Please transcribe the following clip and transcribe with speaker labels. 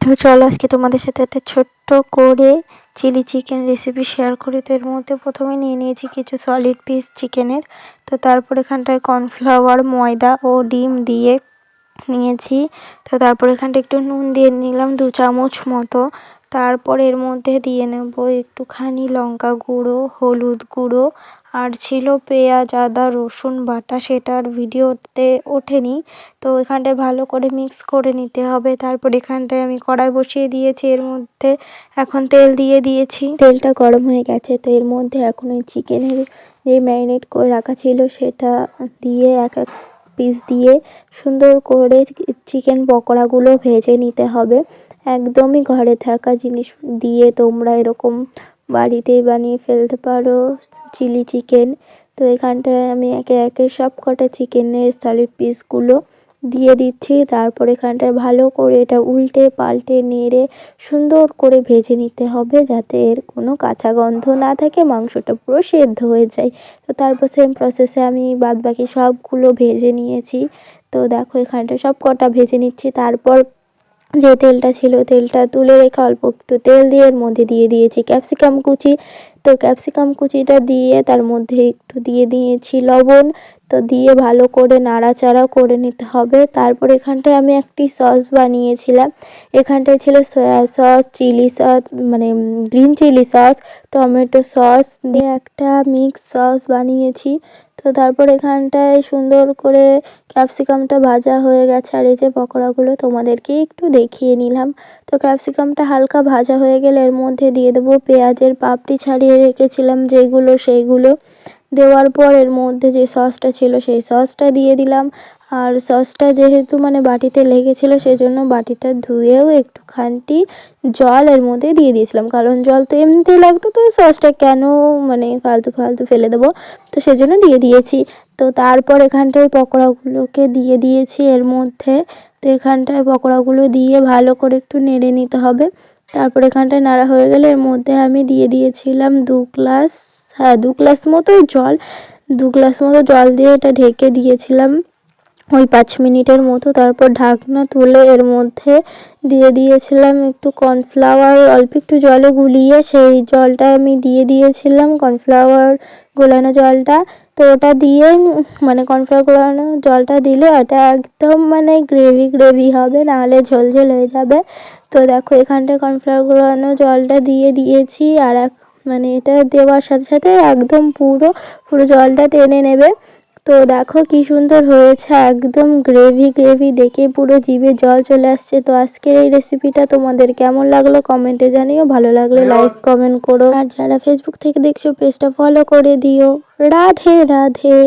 Speaker 1: তো চলো আজকে তোমাদের সাথে একটা ছোট্ট করে চিলি চিকেন রেসিপি শেয়ার করি। তো এর মধ্যে প্রথমে নিয়ে নিয়েছি কিছু সলিড পিস চিকেনের। তো তারপর এখানটায় কর্নফ্লাওয়ার, ময়দা ও ডিম দিয়ে নিয়েছি। তো তারপর এখানটা একটু নুন দিয়ে নিলাম 2 চামচ মতো। তারপর এর মধ্যে দিয়ে নেব একটুখানি লঙ্কা গুঁড়ো, হলুদ গুঁড়ো, আর ছিল পেঁয়াজ, আদা, রসুন বাটা, সেটার ভিডিওতে ওঠেনি। তো এখানটায় ভালো করে মিক্স করে নিতে হবে। তারপর এখানটায় আমি কড়াই বসিয়ে দিয়েছি, এর মধ্যে এখন তেল দিয়ে দিয়েছি। তেলটা গরম হয়ে গেছে। তো এর মধ্যে এখন ওই চিকেনের যে ম্যারিনেট করে রাখা ছিল সেটা দিয়ে এক এক পিস দিয়ে সুন্দর করে চিকেন পকোড়াগুলো ভেজে নিতে হবে। একদমই ঘরে থাকা জিনিস দিয়ে তোমরা এরকম বাড়িতেই বানিয়ে ফেলতে পারো চিলি চিকেন। তো এখানটায় আমি একে একে সব কটা চিকেনের সলিড পিসগুলো দিয়ে দিচ্ছি। তারপর এখানটায় ভালো করে এটা উল্টে পাল্টে নেড়ে সুন্দর করে ভেজে নিতে হবে, যাতে এর কোনো কাঁচা গন্ধ না থাকে, মাংসটা পুরো সেদ্ধ হয়ে যায়। তো তারপর সেম প্রসেসে আমি বাদবাকি সবগুলো ভেজে নিয়েছি। তো দেখো এখানটা সব কটা ভেজে নিচ্ছি। তারপর যে তেলটা ছিল তেলটা তুলে রেখে অল্প একটু তেল দিয়ে এর মধ্যে দিয়ে দিয়েছি ক্যাপসিকাম কুচি। তো ক্যাপসিকাম কুচিটা দিয়ে তার মধ্যে একটু দিয়ে দিয়েছি লবণ। তো দিয়ে ভালো করে নাড়াচাড়া করে নিতে হবে। তারপর এখানটায় আমি একটি সস বানিয়েছিলাম। এখানটায় ছিল সয়া সস, চিলি সস মানে green chilli sauce, tomato sauce দিয়ে একটা মিক্স সস বানিয়েছি। তো তারপর এখানটায় সুন্দর করে ক্যাপসিকামটা ভাজা হয়ে গেছে, আর এই যে পকোড়াগুলো তোমাদেরকে একটু দেখিয়ে নিলাম। তো ক্যাপসিকামটা হালকা ভাজা হয়ে গেলে এর মধ্যে দিয়ে দেবো পেঁয়াজের পাপড়ি ছাড়িয়ে রেখেছিলাম সেইগুলো দেওয়ার পর এর মধ্যে যে সসটা ছিল সেই সসটা দিয়ে দিলাম। আর সসটা যেহেতু মানে বাটিতে লেগেছিল সেজন্য বাটিটা ধুয়েও একটুখানি জল এর মধ্যে দিয়ে দিয়েছিলাম, কারণ জল তো এমনিতেই লাগতো, তো সসটা কেন মানে ফালতু ফালতু ফেলে দেবো, তো সেজন্য দিয়ে দিয়েছি। তো তারপর এখানটায় পকোড়াগুলোকে দিয়ে দিয়েছি এর মধ্যে। তো এখানটায় পকোড়াগুলো দিয়ে ভালো করে একটু নেড়ে নিতে হবে। তারপর এখানটায় নাড়া হয়ে গেলে এর মধ্যে আমি দিয়ে দিয়েছিলাম 2 গ্লাস, হ্যাঁ 2 গ্লাস মতো জল। 2 গ্লাস মতো জল দিয়ে এটা ঢেকে দিয়েছিলাম ওই 5 মিনিটের মতো। তারপর ঢাকনা তুলে এর মধ্যে দিয়ে দিয়েছিলাম একটু কর্নফ্লাওয়ার, অল্প একটু জলে গুলিয়ে সেই জলটা আমি দিয়ে দিয়েছিলাম, কর্নফ্লাওয়ার গোলানো জলটা। তো ওটা দিয়ে মানে কর্নফ্লাওয়ার গোলানো জলটা দিলে ওটা একদম মানে গ্রেভি গ্রেভি হবে, নাহলে ঝোলঝোল হয়ে যাবে। তো দেখো এখানটায় কর্নফ্লাওয়ার গোলানো জলটা দিয়ে দিয়েছি, আর মানে এটা দেওয়ার সাথে সাথে একদম পুরো জলটা টেনে নেবে। তো দেখো কি সুন্দর হয়েছে, একদম গ্রেভি গ্রেভি, দেখে পুরো জিভে জল চলে আসছে। তো আজকের এই রেসিপিটা তোমাদের কেমন লাগলো কমেন্টে জানিও, ভালো লাগলে লাইক কমেন্ট করো, আর যারা ফেসবুক থেকে দেখছো পেজটা ফলো করে দিও। রাধে রাধে।